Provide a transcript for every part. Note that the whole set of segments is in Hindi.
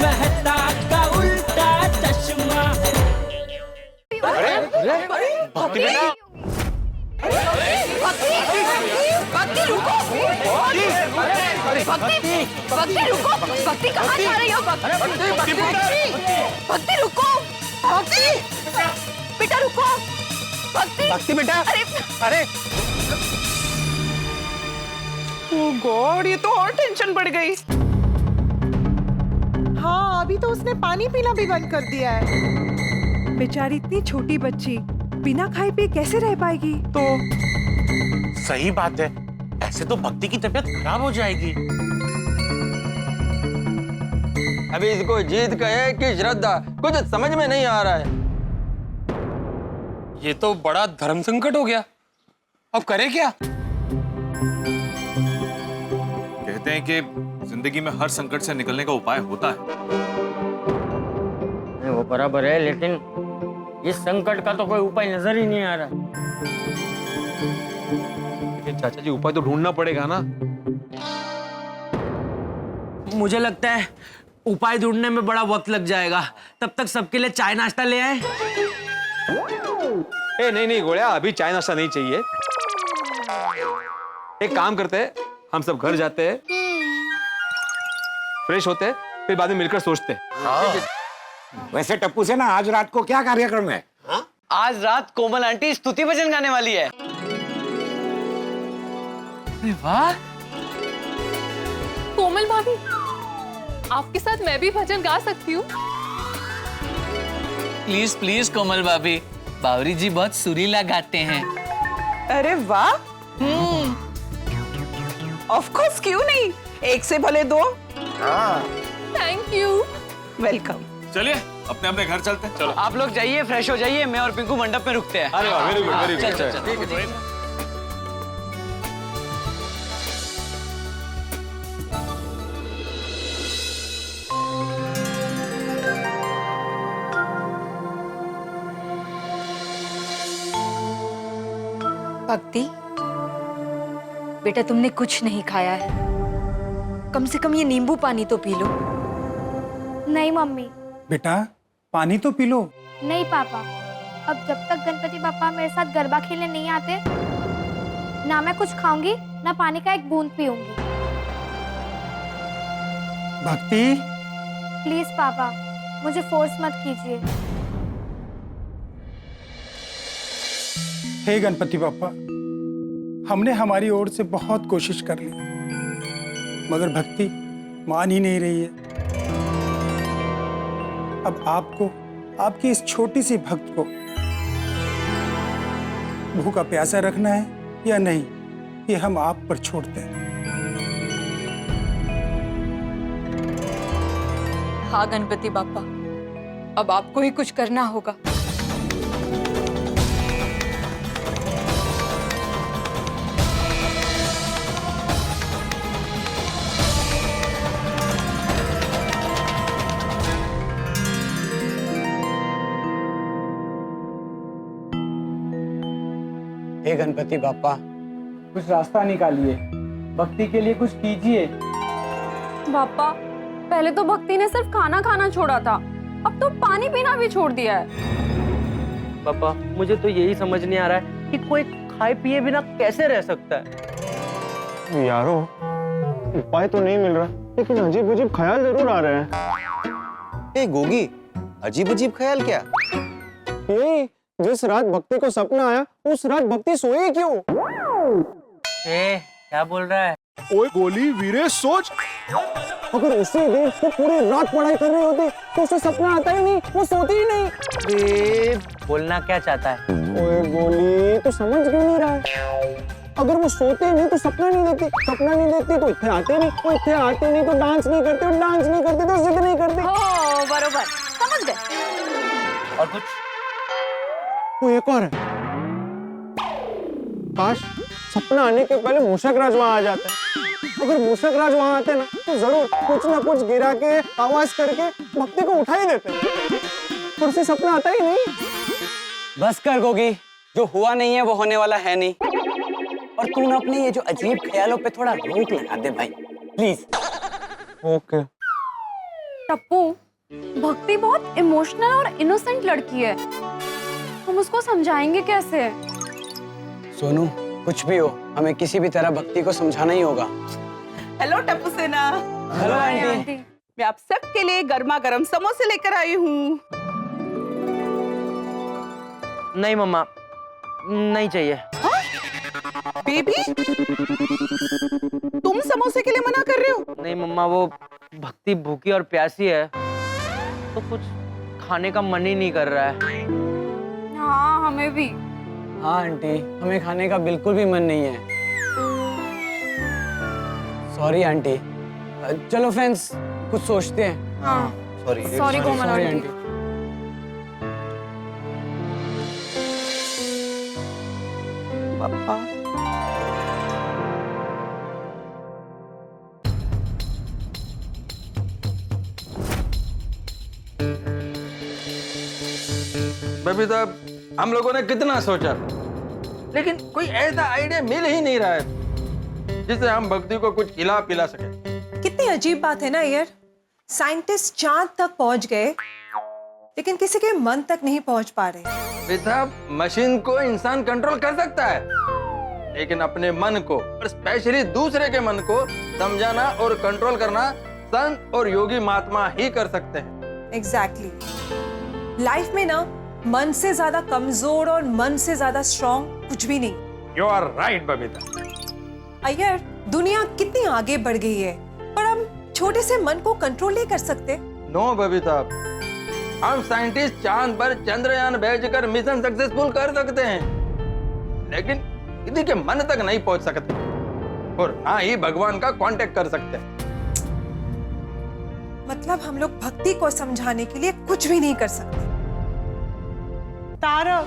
मेहता का उल्टा चश्मा। अरे भक्ति बेटा, भक्ति रुको, भक्ति रुको, भक्ति कहाँ जा रही हो? भक्ति रुको, भक्ति बेटा रुको, भक्ति बेटा, अरे ओह गॉड, ये तो और टेंशन बढ़ गई। हाँ, अभी तो उसने पानी पीना भी बंद कर दिया है। बेचारी इतनी छोटी बच्ची बिना खाए पिए कैसे रह पाएगी? तो सही बात है, ऐसे तो भक्ति की तबीयत खराब हो जाएगी। अभी इसको जीत कहे कि श्रद्धा, कुछ समझ में नहीं आ रहा है। ये तो बड़ा धर्म संकट हो गया, अब करे क्या? कहते हैं कि जिंदगी में हर संकट से निकलने का उपाय होता है। वो बराबर है, लेकिन इस संकट का तो कोई उपाय नजर ही नहीं आ रहा। लेकिन चाचा जी, उपाय तो ढूंढना पड़ेगा ना। मुझे लगता है उपाय ढूंढने में बड़ा वक्त लग जाएगा। तब तक सबके लिए चाय नाश्ता ले आए। नहीं गोळ्या, अभी चाय नाश्ता नहीं चाहिए। एक काम करते हैं, हम सब घर जाते हैं, फ्रेश होते हैं, फिर बाद में मिलकर सोचते हैं। वैसे टप्पू से ना आज रात को क्या कार्यक्रम है? आज रात कोमल आंटी स्तुति भजन गाने वाली है। अरे वाह, कोमल भाभी, आपके साथ मैं भी भजन गा सकती हूँ? प्लीज प्लीज कोमल भाभी, बावरी जी बहुत सुरीला गाते हैं। अरे वाह, ऑफ कोर्स, क्यों नहीं, एक से भले दो। Thank you. वेलकम। चलिए अपने अपने घर चलते हैं। चलो आप लोग जाइए, फ्रेश हो जाइए, मैं और पिंकू मंडप में रुकते हैं। अरे वाह, वेरी गुड, वेरी गुड। चल, चल, चल। भक्ति बेटा, तुमने कुछ नहीं खाया है, कम से कम ये नींबू पानी तो पी लो। नहीं मम्मी। बेटा पानी तो पी लो। नहीं पापा, अब जब तक गणपति पापा मेरे साथ गरबा खेलने नहीं आते, ना मैं कुछ खाऊंगी ना पानी का एक बूंद पीऊंगी। भक्ति प्लीज पापा, मुझे फोर्स मत कीजिए। हे गणपति पापा, हमने हमारी ओर से बहुत कोशिश कर ली, मगर भक्ति मान ही नहीं रही है। अब आपको, आपकी इस छोटी सी भक्त को भूखा प्यासा रखना है या नहीं, ये हम आप पर छोड़ते हैं। हाँ गणपति बापा, अब आपको ही कुछ करना होगा। हे गणपति बापा, कुछ रास्ता निकालिए, भक्ति के लिए कुछ कीजिए। पापा, पहले तो भक्ति ने सिर्फ खाना खाना छोड़ा था, अब तो पानी पीना भी छोड़ दिया है। पापा, मुझे तो यही समझ नहीं आ रहा है कि कोई खाए पिए बिना कैसे रह सकता है। यारो, उपाय तो नहीं मिल रहा, लेकिन अजीब अजीब ख्याल जरूर आ रहे हैं। गोगी, अजीब अजीब ख्याल क्या? यही, जिस रात भक्ति को सपना आया, उस रात भक्ति सोई क्यों? क्या बोल रहा है? ओए गोली वीरे, सोच। अगर उसी दिन वो पूरी रात पढ़ाई कर रही होती तो उसे सपना आता ही नहीं, वो सोती ही नहीं। बोलना क्या चाहता है? ओए गोली, तू समझ क्यों नहीं रहा है? अगर वो सोते नहीं तो सपना नहीं देखती, सपना नहीं देखती तो इतने आते नहीं, वो इतने आते नहीं तो डांस नहीं करते, और डांस नहीं करते तो जिद नहीं करते। हो बरोबर, समझ गए। और कुछ? वो एक और है, काश सपना आने के पहले मूषक राज वहां आ जाते। अगर मूषक राज वहां आते ना तो जरूर कुछ ना कुछ गिरा के, आवाज करके भक्ति को उठा ही देते, पर उसे सपना आता ही नहीं। बस कर गोगी, जो हुआ नहीं है वो होने वाला है नहीं। और तू ना अपने ये जो अजीब ख्यालों पे थोड़ा रोक लगा दे भाई, प्लीज। ओके। टप्पू, भक्ति बहुत इमोशनल और इनोसेंट लड़की है, हम उसको समझाएंगे कैसे? सोनू, कुछ भी हो, हमें किसी भी तरह भक्ति को समझाना ही होगा। हेलो टप्पू सेना। Hello aunty. मैं आप सबके लिए गर्मा गर्म समोसे लेकर आई हूँ। नहीं मम्मा, नहीं चाहिए। बेबी, तुम समोसे के लिए मना कर रहे हो? नहीं मम्मा, वो भक्ति भूखी और प्यासी है तो कुछ खाने का मन ही नहीं कर रहा है। हाँ, हमें भी। हाँ आंटी, हमें खाने का बिल्कुल भी मन नहीं है। Sorry aunty. चलो फ्रेंड्स, कुछ सोचते हैं। हाँ, सॉरी सॉरी कोमल सॉरी आंटी। आंटी। पापा, बबीता, हम लोगों ने कितना सोचा, लेकिन कोई ऐसा आइडिया मिल ही नहीं रहा है जिससे हम भक्ति को कुछ खिला पिला सके। कितनी अजीब बात है ना यार, साइंटिस्ट चांद तक पहुंच गए लेकिन किसी के मन तक नहीं पहुंच पा रहे। बेटा, मशीन को इंसान कंट्रोल कर सकता है, लेकिन अपने मन को और स्पेशली दूसरे के मन को समझाना और कंट्रोल करना संत और योगी महात्मा ही कर सकते हैं। एग्जैक्टली। लाइफ में ना मन से ज्यादा कमजोर और मन से ज्यादा स्ट्रॉन्ग कुछ भी नहीं। You are right Babita. Iyer, दुनिया कितनी आगे बढ़ गई है पर हम छोटे से मन को कंट्रोल नहीं कर सकते। नो बबीता, हम साइंटिस्ट चांद पर चंद्रयान भेजकर मिशन सक्सेसफुल कर सकते हैं, लेकिन किसी के मन तक नहीं पहुंच सकते और ना ही भगवान का कांटेक्ट कर सकते हैं। मतलब हम लोग भक्ति को समझाने के लिए कुछ भी नहीं कर सकते। तारक,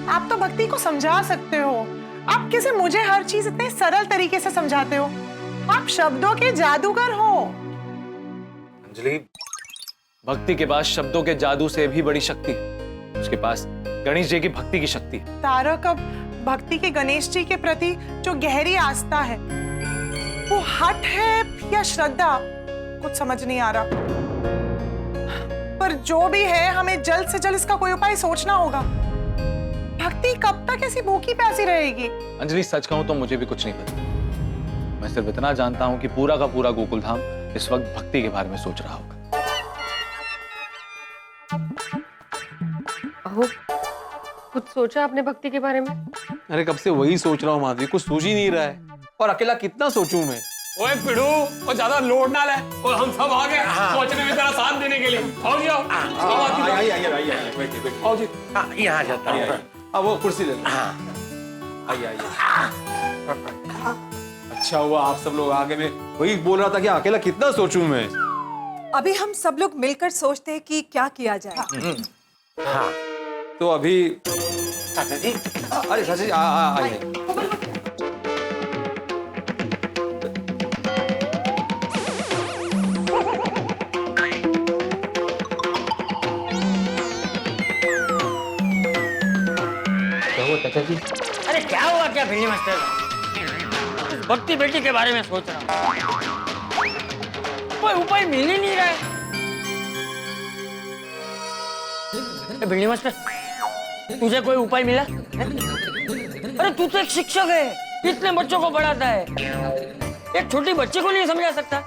आप तो भक्ति को समझा सकते हो। आप कैसे मुझे हर चीज इतने सरल तरीके से समझाते हो? आप शब्दों के जादूगर हो। अंजलि, भक्ति के पास शब्दों के जादू से भी बड़ी शक्ति है। उसके पास गणेश जी की भक्ति की शक्ति है। तारक, अब भक्ति के गणेश जी के प्रति जो गहरी आस्था है, वो हट है या श्रद्धा, कुछ समझ नहीं आ रहा। पर जो भी है, हमें जल्द से जल्द इसका कोई उपाय सोचना होगा। भक्ति कब तक ऐसी भूखी प्यासी रहेगी? अंजलि, सच कहूं तो मुझे भी कुछ नहीं पता। मैं सिर्फ इतना जानता हूं कि पूरा का पूरा गोकुल धाम इस वक्त भक्ति के बारे में सोच रहा होगा। अहो, कुछ सोचा आपने भक्ति के बारे में? अरे कब से वही सोच रहा हूँ माधवी, कुछ सूझ ही नहीं रहा है। और अकेला कितना सोचूं मैं? ओए पिड़ू, और ज्यादा लोड ना ले, और हम सब आ गए सोचने में तेरा साथ देने के लिए। आओ जी, आओ। आओ जी। यहाँ जाता है। अब वो कुर्सी ले लो। आइए आइए। अच्छा हुआ आप सब लोग आगे। में वही बोल रहा था कि अकेला कितना सोचूं मैं। अभी हम सब लोग मिलकर सोचते हैं कि क्या किया जाए। हाँ, तो अभी चाचा जी, अरे चाचा जी आइए। चाचा जी, अरे क्या हुआ क्या भिंडी मास्टर? भक्ति बेटी के बारे में सोच रहा हूँ, कोई उपाय मिल ही नहीं रहा है। भिंडी मास्टर, तुझे कोई उपाय मिला? अरे तू तो एक शिक्षक है, इतने बच्चों को पढ़ाता है, एक छोटी बच्ची को नहीं समझा सकता?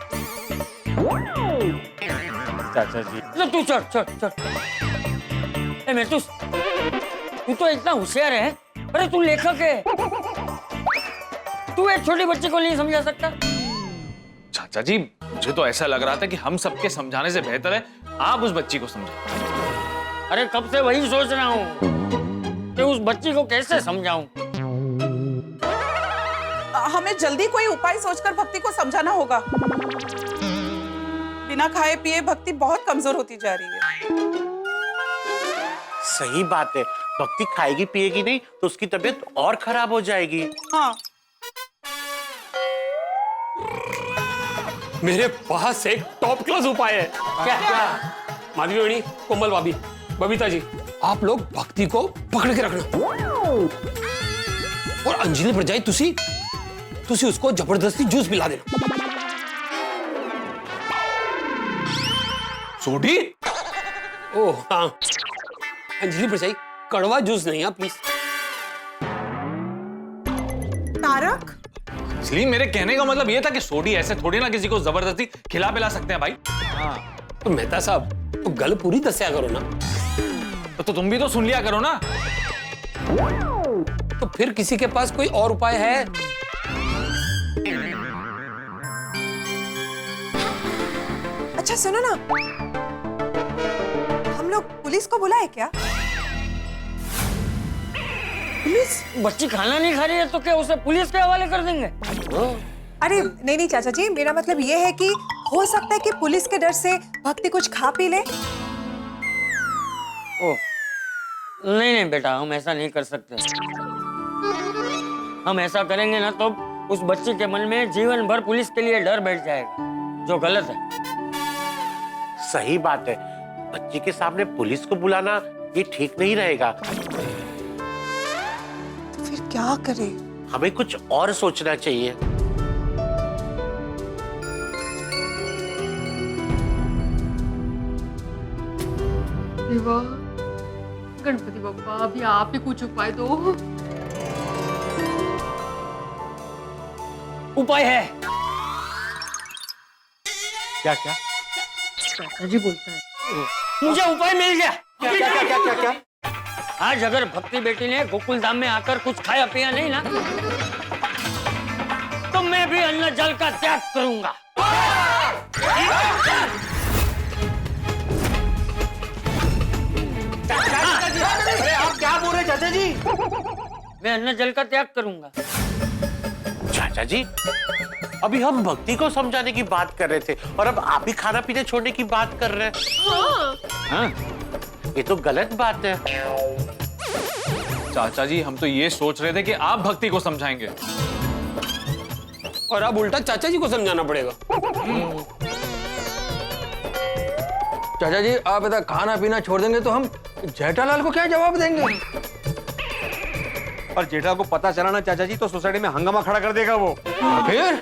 चाचा जी, तो तू चढ़ चढ़ चढ़। मैं तू तो इतना होशियार है, अरे तू लेखक है, तू एक छोटी बच्ची को नहीं समझा सकता? चाचा जी, मुझे तो ऐसा लग रहा था कि हम सबके समझाने से बेहतर है आप उस बच्ची को समझाएं। अरे कब से वही सोच रहा हूँ कि उस बच्ची को कैसे समझाऊं। हमें जल्दी कोई उपाय सोचकर भक्ति को समझाना होगा। बिना खाए पिए भक्ति बहुत कमजोर होती जा रही है। सही बात है, भक्ति खाएगी पिएगी नहीं तो उसकी तबीयत और खराब हो जाएगी। हाँ, मेरे पास एक टॉप क्लास उपाय है। क्या? माधवी वेणी, कोमल भाभी, बबीता जी, आप लोग भक्ति को पकड़ के रखना और अंजलि पर जाए तुसी उसको जबरदस्ती जूस पिला देना। सोडी? ओह हाँ, अंजलि परछाई कड़वा जूस नहीं है प्लीज। तारक, इसलिए मेरे कहने का मतलब ये था कि सोडी ऐसे थोड़ी ना किसी को जबरदस्ती खिला पिला सकते हैं भाई। हाँ तो मेहता साहब तो गल पूरी दस्या करो ना। तो तुम भी तो सुन लिया करो ना। तो फिर किसी के पास कोई और उपाय है? अच्छा सुनो ना, हम लोग पुलिस को बुलाए क्या? पुलिस? बच्ची खाना नहीं खा रही है तो क्या उसे पुलिस के हवाले कर देंगे? अरे नहीं नहीं चाचा जी, मेरा मतलब ये है कि हो सकता है कि पुलिस के डर से भक्ति कुछ खा पी ले। ओह नहीं नहीं बेटा, हम ऐसा नहीं कर सकते। हम ऐसा करेंगे ना तो उस बच्ची के मन में जीवन भर पुलिस के लिए डर बैठ जाएगा, जो गलत है। सही बात है, बच्ची के सामने पुलिस को बुलाना ये ठीक नहीं रहेगा। तो फिर क्या करें? हमें कुछ और सोचना चाहिए। गणपति बप्पा अभी आप ही कुछ उपाय दो। उपाय है। क्या क्या? चाचा जी बोलता है मुझे उपाय मिल गया। क्या क्या क्या क्या क्या क्या? आज अगर भक्ति बेटी ने गोकुल धाम में आकर कुछ खाया पिया नहीं ना, तो मैं भी अन्न जल का त्याग करूंगा। अरे आप क्या बोल रहे हैं चाचा जी? मैं अन्न जल का त्याग करूंगा। चाचा जी, अभी हम भक्ति को समझाने की बात कर रहे थे और अब आप ही खाना पीना छोड़ने की बात कर रहे हैं। हाँ? ये तो गलत बात है। चाचा जी हम तो ये सोच रहे थे कि आप भक्ति को समझाएंगे और अब उल्टा चाचा जी को समझाना पड़ेगा। चाचा जी आप इधर खाना पीना छोड़ देंगे तो हम जेठालाल को क्या जवाब देंगे? और जेठा को पता चला ना चाचा जी तो सोसाइटी में हंगामा खड़ा कर देगा वो। फिर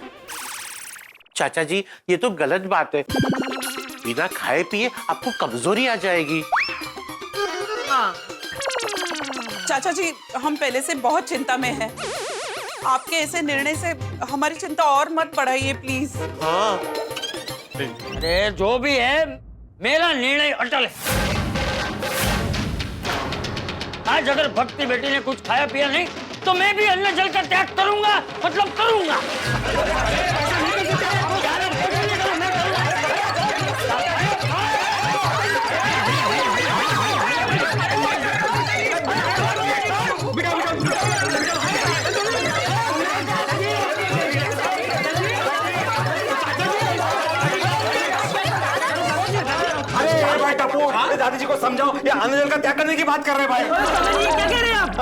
चाचा जी ये तो गलत बात है, बिना खाए पिए आपको कमजोरी आ जाएगी। हाँ। चाचा जी हम पहले से बहुत चिंता में हैं। आपके ऐसे निर्णय से हमारी चिंता और मत बढ़ाइए प्लीज। हाँ। अरे जो भी है मेरा निर्णय अटल है। आज अगर भक्ति बेटी ने कुछ खाया पिया नहीं तो मैं भी अन्न जल का त्याग करूंगा, मतलब करूंगा। दादी जी को समझाओ, ये अन्न जल का त्याग करने की बात कर रहे हैं भाई। क्या कह रहे हैं आप?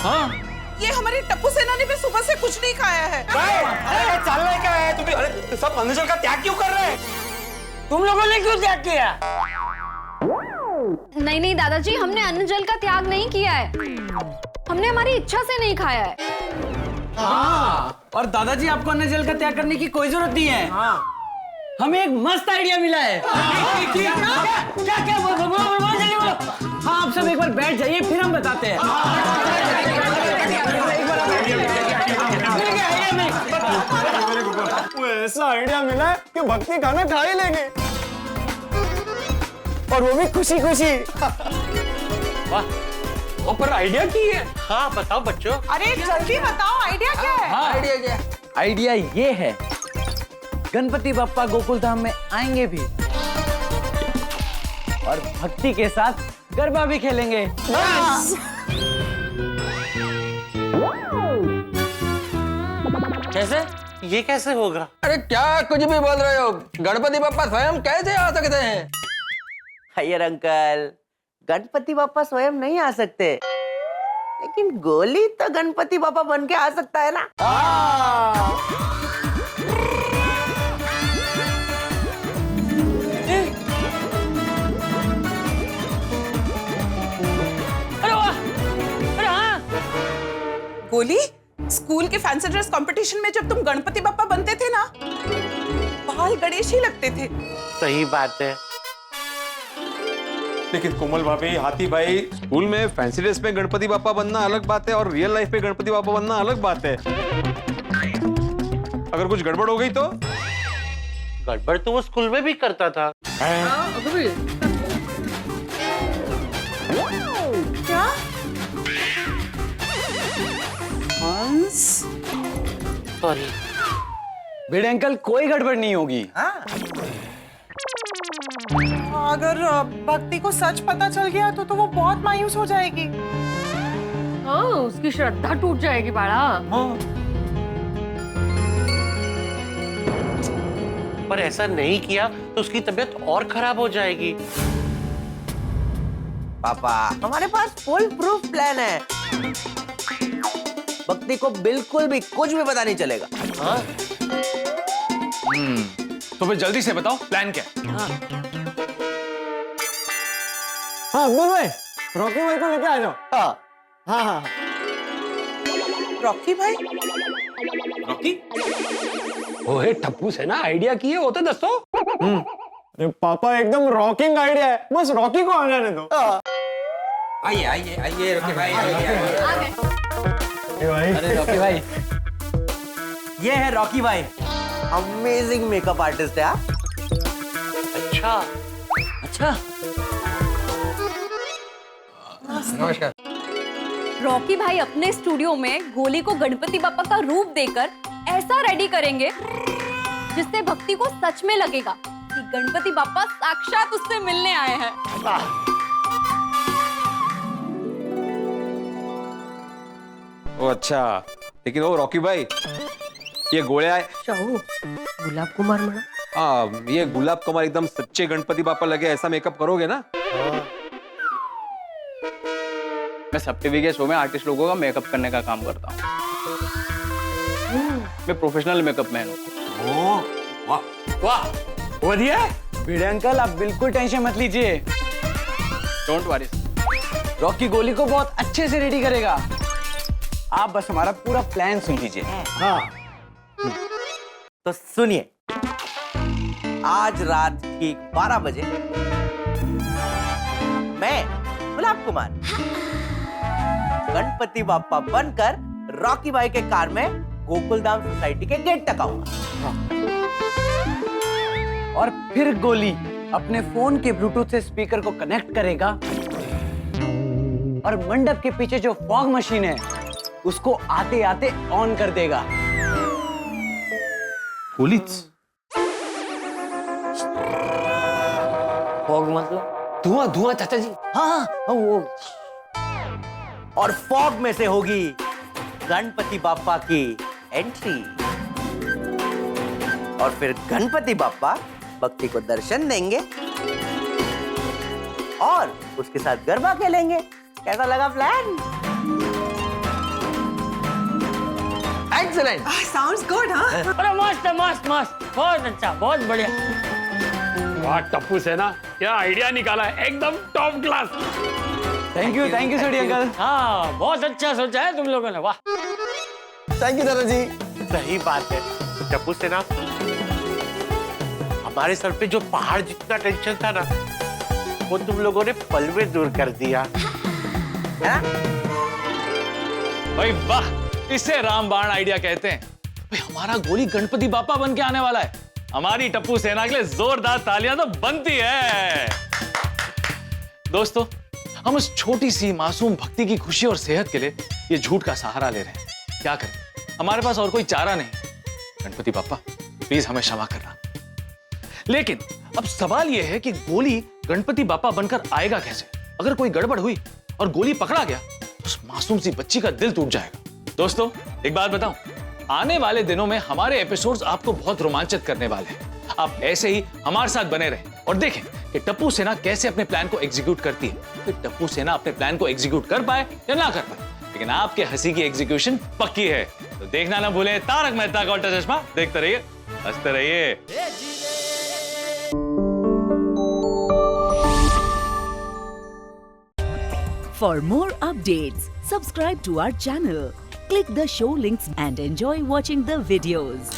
हाँ। ये हमारी टप्पू सेना ने भी सुबह से कुछ नहीं खाया है। अरे चलने क्या है तुम्हें? अरे सब अन्न जल का त्याग क्यों कर रहे हैं? तुम लोगों ने क्यों त्याग किया? नहीं नहीं दादाजी, हमने अन्न जल का त्याग नहीं किया है। हमने हमारी इच्छा से नहीं खाया है। हाँ। और दादाजी आपको अन्न जल का त्याग करने की कोई जरूरत नहीं है। हाँ। हमें एक मस्त आइडिया मिला है। क्या क्या बोलो? हाँ आप सब एक बार बैठ जाइए फिर हम बताते हैं। वो ऐसा आइडिया मिला है कि भक्ति खाना खा ही लेंगे और वो भी खुशी खुशी। वाह, पर आइडिया की है। हाँ बताओ बच्चों। अरे जल्दी बताओ आइडिया क्या है? आइडिया क्या? आइडिया ये है, गणपति बप्पा गोकुल धाम में आएंगे भी और भक्ति के साथ गरबा भी खेलेंगे। कैसे? ये कैसे होगा? अरे क्या कुछ भी बोल रहे हो? गणपति बप्पा स्वयं कैसे आ सकते हैं? अय्यर अंकल, गणपति बप्पा स्वयं नहीं आ सकते, लेकिन गोली तो गणपति बप्पा बन के आ सकता है ना। अरे वाह! अरे हाँ! गोली, स्कूल के फैंसी ड्रेस कंपटीशन में जब तुम गणपति बप्पा बनते थे ना, बाल गणेश ही लगते थे। सही बात है। लेकिन कोमल भाभी, हाथी भाई, स्कूल में फैंसी ड्रेस में गणपति बापा बनना अलग बात है और रियल लाइफ में गणपति बापा बनना अलग बात है। अगर कुछ गड़बड़ हो गई तो? गड़बड़ तो वो स्कूल में भी करता था। क्या? हंस, सॉरी। भिड़े अंकल, कोई गड़बड़ नहीं होगी। अगर भक्ति को सच पता चल गया तो वो बहुत मायूस हो जाएगी। हाँ, उसकी श्रद्धा टूट जाएगी बाड़ा। पर ऐसा नहीं किया तो उसकी तबीयत और खराब हो जाएगी। पापा, हमारे पास फुल प्रूफ प्लान है। भक्ति को बिल्कुल भी कुछ भी पता नहीं चलेगा। हाँ? तो फिर जल्दी से बताओ प्लान क्या है? हाँ अब्दुल भाई, रॉकी भाई को लेके आ जाओ। हाँ। रॉकी भाई? रॉकी? ओए टप्पू से ना आइडिया किए होते दोस्तों। अरे पापा, एकदम रॉकिंग आइडिया है, बस रॉकी को आने दो। आइए रॉकी भाई, अरे रॉकी भाई, ये है रॉकी भाई, अमेजिंग मेकअप आर्टिस्ट है। अच्छा। नमस्कार। रॉकी भाई अपने स्टूडियो में गोली को गणपति बापा का रूप देकर ऐसा रेडी करेंगे जिससे भक्ति को सच में लगेगा कि गणपति बापा साक्षात उससे मिलने आए हैं। ओ अच्छा, लेकिन वो रॉकी भाई, ये गोळ्या गुलाब कुमार म्हणा। ये गुलाब कुमार एकदम सच्चे गणपति बापा लगे ऐसा मेकअप करोगे ना? मैं सब टीवी के शो में आर्टिस्ट लोगों का मेकअप करने का काम करता हूँ। मैं प्रोफेशनल मेकअप मैन हूँ। वाह, बढ़िया। भिड़े अंकल, आप बिल्कुल टेंशन मत लीजिए। डोंट वरी, रॉकी गोली को बहुत अच्छे से रेडी करेगा। आप बस हमारा पूरा प्लान सुन लीजिए। हाँ। तो सुनिए, आज रात ठीक 12 बजे मैं गुलाब कुमार गणपति बापा बनकर रॉकी भाई के कार में गोकुलधाम सोसाइटी के गेट तक आऊंगा। और फिर गोली अपने फोन के ब्लूटूथ से स्पीकर को कनेक्ट करेगा और मंडप के पीछे जो फॉग मशीन है उसको आते आते ऑन कर देगा। गोली? फॉग मतलब? धुआं चाचा जी। हाँ, वो। और फॉग में से होगी गणपति बापा की एंट्री और फिर गणपति बापा भक्ति को दर्शन देंगे और उसके साथ गरबा खेलेंगे। कैसा लगा प्लान? Excellent, sounds good. हाँ, अरे मस्त मस्त मस्त, बहुत अच्छा, बहुत बढ़िया। वाह टप्पू से ना, क्या आइडिया निकाला है, एकदम top class. Thank you Sodhi uncle. हाँ, बहुत अच्छा सोचा है तुम लोगों ने, वाह। थैंक यू दादाजी। सही बात है टप्पू सेना, हमारे सर पे जो पहाड़ जितना टेंशन था ना, वो तुम लोगों ने पल में दूर कर दिया। भाई वाह, इसे रामबाण आइडिया कहते हैं। भाई हमारा गोली गणपति बापा बन के आने वाला है। हमारी टप्पू सेना के लिए जोरदार तालियां तो बनती है। दोस्तों, हम उस छोटी सी मासूम भक्ति की खुशी और सेहत के लिए ये झूठ का सहारा ले रहे हैं। क्या करें, हमारे पास और कोई चारा नहीं। गणपति बापा प्लीज हमें क्षमा करना। लेकिन अब सवाल यह है कि गोली गणपति बापा बनकर आएगा कैसे? अगर कोई गड़बड़ हुई और गोली पकड़ा गया तो उस मासूम सी बच्ची का दिल टूट जाएगा। दोस्तों, एक बात बताऊं, आने वाले दिनों में हमारे एपिसोड्स आपको बहुत रोमांचित करने वाले हैं। आप ऐसे ही हमारे साथ बने रहें और देखें कि टप्पू सेना कैसे अपने प्लान को एग्जीक्यूट करती है। फिर टप्पू सेना अपने प्लान को एग्जीक्यूट कर पाए या ना कर पाए, लेकिन आपके हंसी की एग्जीक्यूशन पक्की है। तो देखना ना भूलें तारक मेहता का उल्टा चश्मा। देखते रहिए, हंसते रहिए। For more updates, subscribe to our channel, click the show links and enjoy watching the videos.